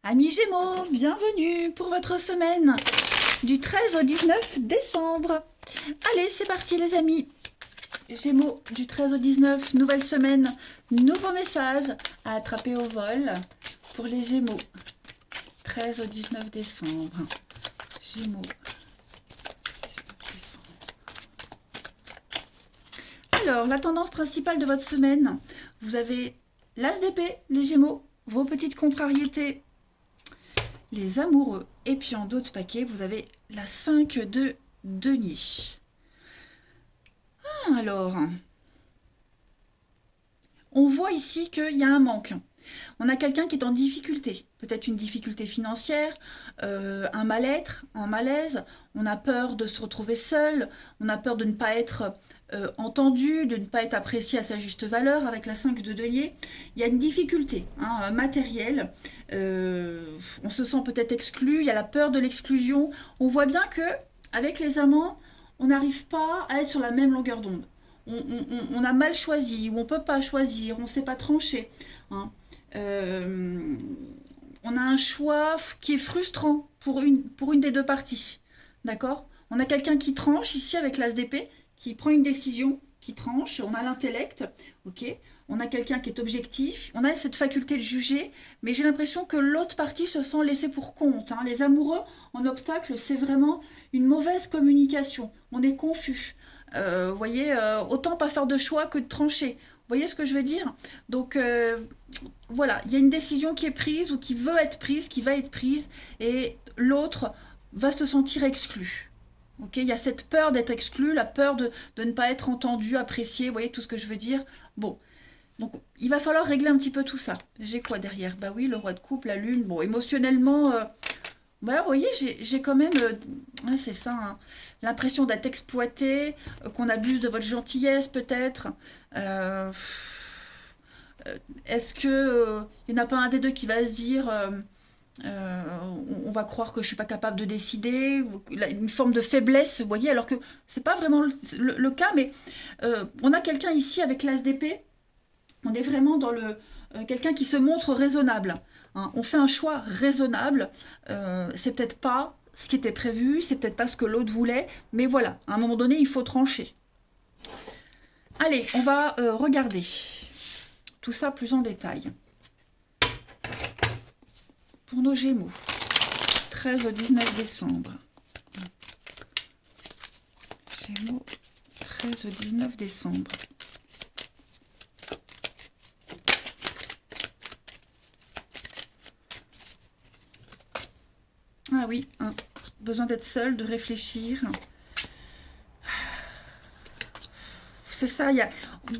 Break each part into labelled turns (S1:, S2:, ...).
S1: Amis Gémeaux, bienvenue pour votre semaine du 13 au 19 décembre. Allez, c'est parti les amis. Gémeaux du 13 au 19, nouvelle semaine, nouveau message à attraper au vol pour les Gémeaux. 13 au 19 décembre. Gémeaux. 19 décembre. Alors, la tendance principale de votre semaine, vous avez l'as d'épée, les Gémeaux, vos petites contrariétés, les amoureux. Et puis en d'autres paquets, vous avez la 5 de denier. Alors, on voit ici qu'il y a un manque. On a quelqu'un qui est en difficulté, peut-être une difficulté financière, un mal-être, un malaise, on a peur de se retrouver seul, on a peur de ne pas être entendu, de ne pas être apprécié à sa juste valeur avec la 5 de denier. Il y a une difficulté matérielle, on se sent peut-être exclu, il y a la peur de l'exclusion. On voit bien que avec les amants, on n'arrive pas à être sur la même longueur d'onde. On a mal choisi, ou on ne peut pas choisir, on ne sait pas trancher. Hein. Euh, on a un choix qui est frustrant pour une des deux parties. D'accord. On a quelqu'un qui tranche ici avec l'as d'épée, qui prend une décision, qui tranche. On a l'intellect, ok. On a quelqu'un qui est objectif. On a cette faculté de juger, mais j'ai l'impression que l'autre partie se sent laissée pour compte. Hein. Les amoureux en obstacle, c'est vraiment une mauvaise communication. On est confus. Vous voyez, autant pas faire de choix que de trancher. Vous voyez ce que je veux dire? Donc voilà, il y a une décision qui est prise ou qui veut être prise, qui va être prise, et l'autre va se sentir exclu. Ok, il y a cette peur d'être exclu, la peur de ne pas être entendu, apprécié, vous voyez tout ce que je veux dire? Bon, donc il va falloir régler un petit peu tout ça. J'ai quoi derrière? Bah oui, le roi de coupe, la lune, bon, émotionnellement, bah, vous voyez, j'ai quand même, c'est ça, hein, l'impression d'être exploité, qu'on abuse de votre gentillesse peut-être. Euh, Est-ce que il n'y en a pas un des deux qui va se dire, euh, on va croire que je suis pas capable de décider, une forme de faiblesse, vous voyez, alors que c'est pas vraiment le cas, mais on a quelqu'un ici avec l'as d'épée, on est vraiment dans le quelqu'un qui se montre raisonnable. Hein. On fait un choix raisonnable. C'est peut-être pas ce qui était prévu, c'est peut-être pas ce que l'autre voulait, mais voilà, à un moment donné, il faut trancher. Allez, on va regarder tout ça plus en détail. Pour nos Gémeaux, 13 au 19 décembre. Gémeaux, 13 au 19 décembre. Ah oui, hein, besoin d'être seul, de réfléchir. C'est ça, il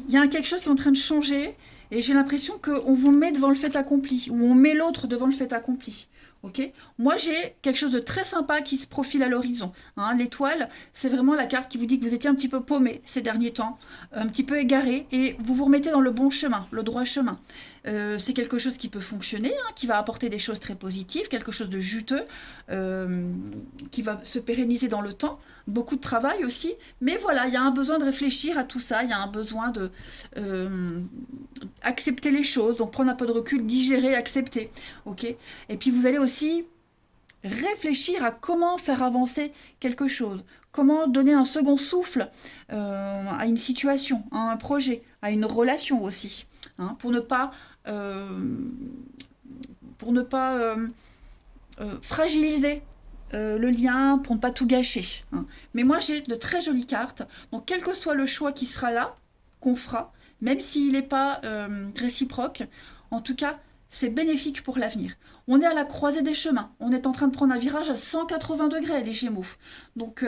S1: y a quelque chose qui est en train de changer et j'ai l'impression qu'on vous met devant le fait accompli ou on met l'autre devant le fait accompli. Ok. Moi, j'ai quelque chose de très sympa qui se profile à l'horizon. Hein. L'étoile, c'est vraiment la carte qui vous dit que vous étiez un petit peu paumé ces derniers temps, un petit peu égaré, et vous vous remettez dans le bon chemin, le droit chemin. C'est quelque chose qui peut fonctionner, hein, qui va apporter des choses très positives, quelque chose de juteux, qui va se pérenniser dans le temps. Beaucoup de travail aussi, mais voilà, il y a un besoin de réfléchir à tout ça, il y a un besoin de accepter les choses, donc prendre un peu de recul, digérer, accepter, ok. Et puis vous allez aussi réfléchir à comment faire avancer quelque chose, comment donner un second souffle à une situation, à un projet, à une relation aussi, hein, euh, pour ne pas fragiliser le lien, pour ne pas tout gâcher. Hein. Mais moi, j'ai de très jolies cartes. Donc, quel que soit le choix qui sera là, qu'on fera, même s'il n'est pas réciproque, en tout cas, c'est bénéfique pour l'avenir. On est à la croisée des chemins. On est en train de prendre un virage à 180 degrés, les Gémeaux. Donc,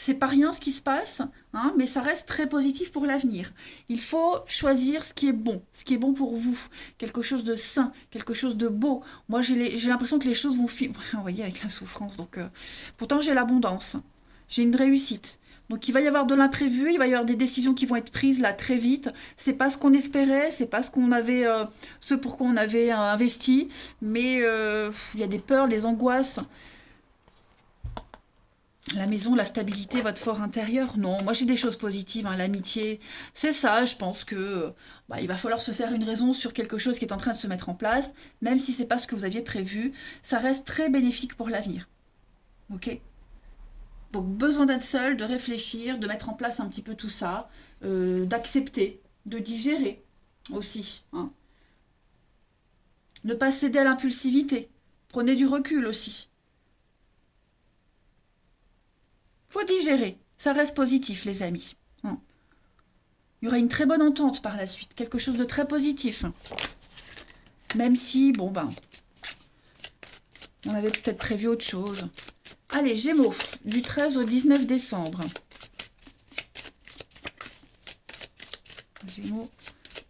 S1: c'est pas rien ce qui se passe, hein, mais ça reste très positif pour l'avenir. Il faut choisir ce qui est bon pour vous, quelque chose de sain, quelque chose de beau. Moi, j'ai l'impression que les choses vont vous voyez, avec la souffrance. Donc, pourtant, j'ai l'abondance, j'ai une réussite. Donc, il va y avoir de l'imprévu, il va y avoir des décisions qui vont être prises là très vite. C'est pas ce qu'on espérait, c'est pas ce qu'on avait, ce pour quoi on avait investi, mais il y a des peurs, des angoisses. La maison, la stabilité, votre fort intérieur, non. Moi, j'ai des choses positives, hein. L'amitié, c'est ça. Je pense que bah, il va falloir se faire une raison sur quelque chose qui est en train de se mettre en place, même si c'est pas ce que vous aviez prévu. Ça reste très bénéfique pour l'avenir. Ok? Donc, besoin d'être seul, de réfléchir, de mettre en place un petit peu tout ça, d'accepter, de digérer aussi, hein. Ne pas céder à l'impulsivité. Prenez du recul aussi. Faut digérer. Ça reste positif, les amis, hein. Il y aura une très bonne entente par la suite. Quelque chose de très positif, hein. Même si, bon ben, on avait peut-être prévu autre chose. Allez, Gémeaux, du 13 au 19 décembre. Gémeaux,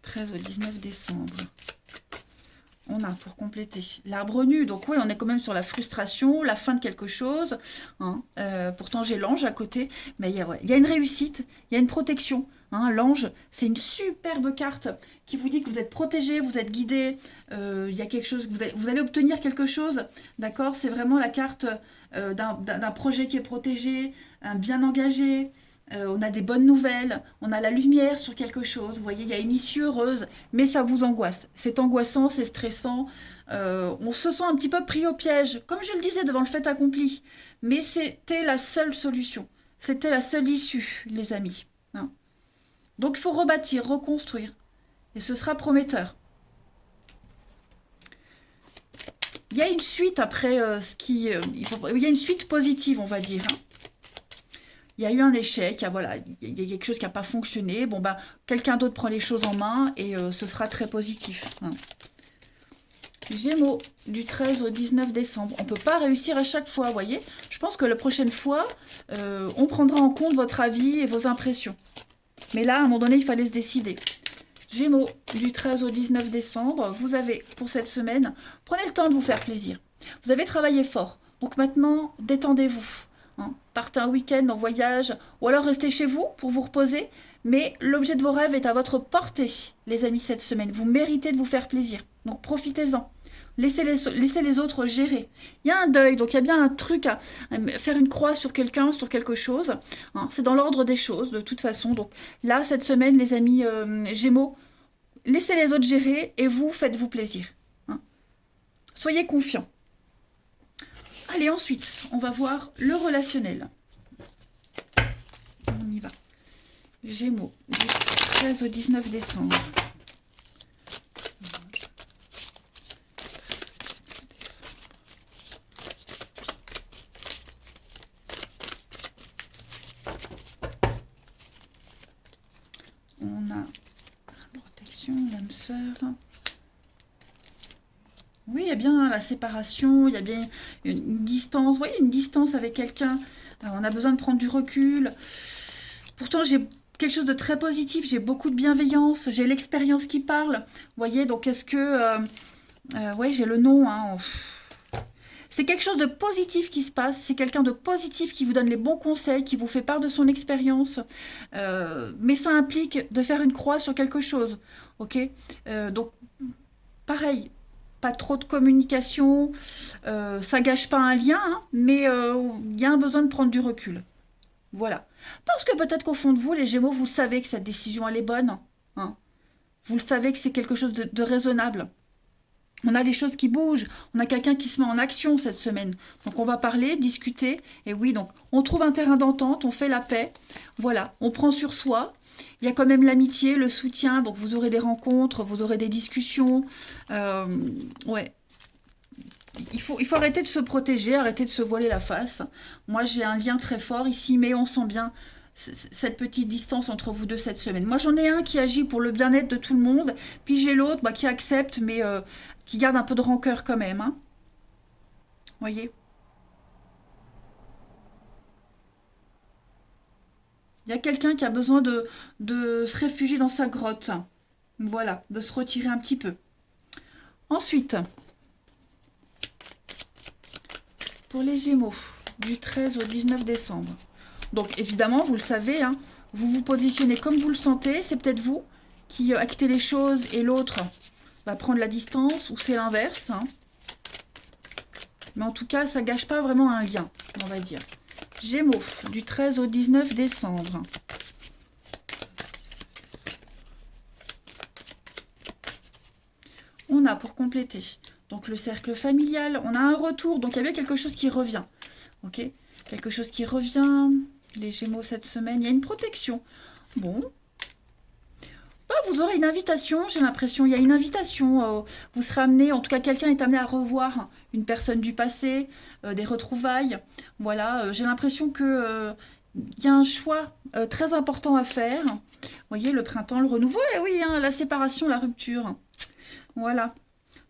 S1: 13 au 19 décembre. On a pour compléter l'arbre nu. Donc oui, on est quand même sur la frustration, la fin de quelque chose, hein. Pourtant, j'ai l'ange à côté. Mais ouais, il y a une réussite, il y a une protection, hein. L'ange, c'est une superbe carte qui vous dit que vous êtes protégé, vous êtes guidé. Il y a quelque chose, vous allez obtenir quelque chose. D'accord? C'est vraiment la carte d'un projet qui est protégé, bien engagé. On a des bonnes nouvelles, on a la lumière sur quelque chose, vous voyez, il y a une issue heureuse, mais ça vous angoisse. C'est angoissant, c'est stressant, on se sent un petit peu pris au piège, comme je le disais devant le fait accompli. Mais c'était la seule solution, c'était la seule issue, les amis, hein. Donc il faut rebâtir, reconstruire, et ce sera prometteur. Il y a une suite après il y a une suite positive, on va dire, hein. Il y a eu un échec, voilà, il y a quelque chose qui n'a pas fonctionné. Bon, bah, quelqu'un d'autre prend les choses en main et ce sera très positif, hein. Gémeaux, du 13 au 19 décembre. On ne peut pas réussir à chaque fois, vous voyez. Je pense que la prochaine fois, on prendra en compte votre avis et vos impressions. Mais là, à un moment donné, il fallait se décider. Gémeaux, du 13 au 19 décembre, vous avez, pour cette semaine, prenez le temps de vous faire plaisir. Vous avez travaillé fort, donc maintenant, détendez-vous, hein. Partez un week-end en voyage, ou alors restez chez vous pour vous reposer, mais l'objet de vos rêves est à votre portée, les amis, cette semaine. Vous méritez de vous faire plaisir, donc profitez-en. Laissez les autres gérer. Il y a un deuil, donc il y a bien un truc à faire une croix sur quelqu'un, sur quelque chose, hein. C'est dans l'ordre des choses, de toute façon. Donc là, cette semaine, les amis Gémeaux, laissez les autres gérer et vous, faites-vous plaisir, hein. Soyez confiants. Allez, ensuite, on va voir le relationnel. On y va. Gémeaux, du 13 au 19 décembre. On a protection, l'âme sœur. Oui, il y a bien la séparation, il y a bien une distance. Vous voyez, une distance avec quelqu'un. On a besoin de prendre du recul. Pourtant, j'ai quelque chose de très positif. J'ai beaucoup de bienveillance. J'ai l'expérience qui parle. Vous voyez, donc est-ce que... ouais, j'ai le nom, hein. C'est quelque chose de positif qui se passe. C'est quelqu'un de positif qui vous donne les bons conseils, qui vous fait part de son expérience. Mais ça implique de faire une croix sur quelque chose. Ok? Donc, pareil, pas trop de communication, ça gâche pas un lien, hein, mais il y a un besoin de prendre du recul. Voilà. Parce que peut-être qu'au fond de vous, les Gémeaux, vous savez que cette décision, elle est bonne, hein. Vous le savez que c'est quelque chose de raisonnable. On a des choses qui bougent, on a quelqu'un qui se met en action cette semaine. Donc on va parler, discuter, et oui, donc on trouve un terrain d'entente, on fait la paix, voilà, on prend sur soi. Il y a quand même l'amitié, le soutien, donc vous aurez des rencontres, vous aurez des discussions. Ouais, il faut arrêter de se protéger, arrêter de se voiler la face. Moi, j'ai un lien très fort ici, mais on sent bien cette petite distance entre vous deux cette semaine. Moi, j'en ai un qui agit pour le bien-être de tout le monde, puis j'ai l'autre qui accepte, mais qui garde un peu de rancœur quand même, hein. Voyez? Il y a quelqu'un qui a besoin de se réfugier dans sa grotte. Voilà, de se retirer un petit peu. Ensuite, pour les Gémeaux, du 13 au 19 décembre. Donc évidemment, vous le savez, hein, vous vous positionnez comme vous le sentez. C'est peut-être vous qui actez les choses et l'autre va prendre la distance, ou c'est l'inverse, hein. Mais en tout cas, ça gâche pas vraiment un lien, on va dire. Gémeaux, du 13 au 19 décembre. On a pour compléter, donc le cercle familial, on a un retour, donc il y a bien quelque chose qui revient. Ok, quelque chose qui revient, les Gémeaux cette semaine, il y a une protection. Bon, bah, vous aurez une invitation, j'ai l'impression, il y a une invitation, vous serez amené, en tout cas quelqu'un est amené à revoir une personne du passé, des retrouvailles. Voilà, j'ai l'impression que il y a un choix très important à faire. Vous voyez, le printemps, le renouveau, et oui, hein, la séparation, la rupture. Voilà.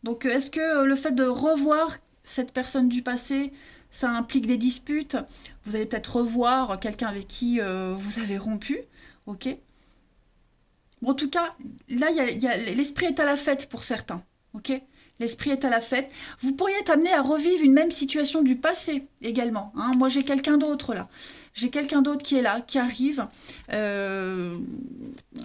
S1: Donc, est-ce que le fait de revoir cette personne du passé, ça implique des disputes? Vous allez peut-être revoir quelqu'un avec qui vous avez rompu, ok? Bon, en tout cas, là, l'esprit est à la fête pour certains, ok? L'esprit est à la fête. Vous pourriez être amené à revivre une même situation du passé également, hein. Moi, j'ai quelqu'un d'autre là. J'ai quelqu'un d'autre qui est là, qui arrive, euh,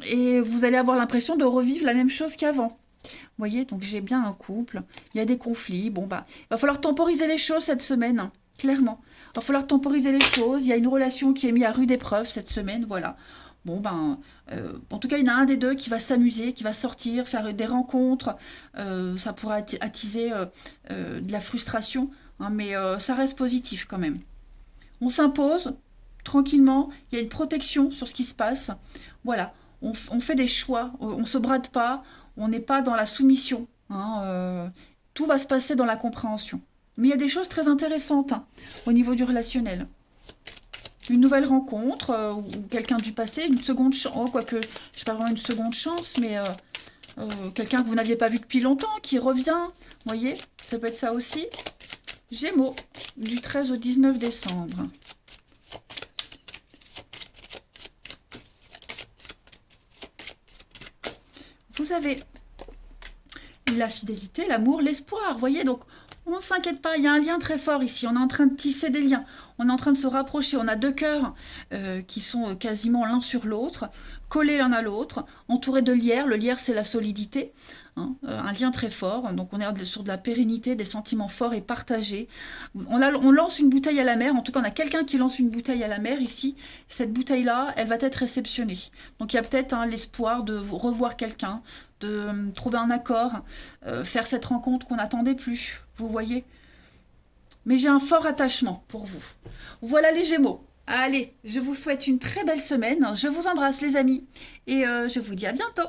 S1: et vous allez avoir l'impression de revivre la même chose qu'avant. Vous voyez, donc j'ai bien un couple, il y a des conflits, bon bah, il va falloir temporiser les choses cette semaine, hein, clairement. Il va falloir temporiser les choses, il y a une relation qui est mise à rude épreuve cette semaine, voilà. Bon ben, en tout cas, il y en a un des deux qui va s'amuser, qui va sortir, faire des rencontres, ça pourra attiser de la frustration, hein, mais ça reste positif quand même. On s'impose tranquillement, il y a une protection sur ce qui se passe. Voilà, on fait des choix, on ne se brade pas, on n'est pas dans la soumission, hein, tout va se passer dans la compréhension. Mais il y a des choses très intéressantes, hein, au niveau du relationnel. Une nouvelle rencontre, ou quelqu'un du passé, une seconde chance, oh, quoique je ne pas vraiment une seconde chance, mais quelqu'un que vous n'aviez pas vu depuis longtemps, qui revient, vous voyez, ça peut être ça aussi. Gémeaux, du 13 au 19 décembre. Vous avez la fidélité, l'amour, l'espoir. Vous voyez, donc on ne s'inquiète pas, il y a un lien très fort ici. On est en train de tisser des liens, on est en train de se rapprocher. On a deux cœurs qui sont quasiment l'un sur l'autre, collés l'un à l'autre, entourés de lierre. Le lierre, c'est la solidité, hein, un lien très fort. Donc on est sur de la pérennité, des sentiments forts et partagés. On lance une bouteille à la mer, en tout cas on a quelqu'un qui lance une bouteille à la mer ici. Cette bouteille-là, elle va être réceptionnée. Donc il y a peut-être, hein, l'espoir de revoir quelqu'un, de trouver un accord, faire cette rencontre qu'on n'attendait plus, vous voyez. Mais j'ai un fort attachement pour vous. Voilà les Gémeaux. Allez, je vous souhaite une très belle semaine. Je vous embrasse les amis et je vous dis à bientôt.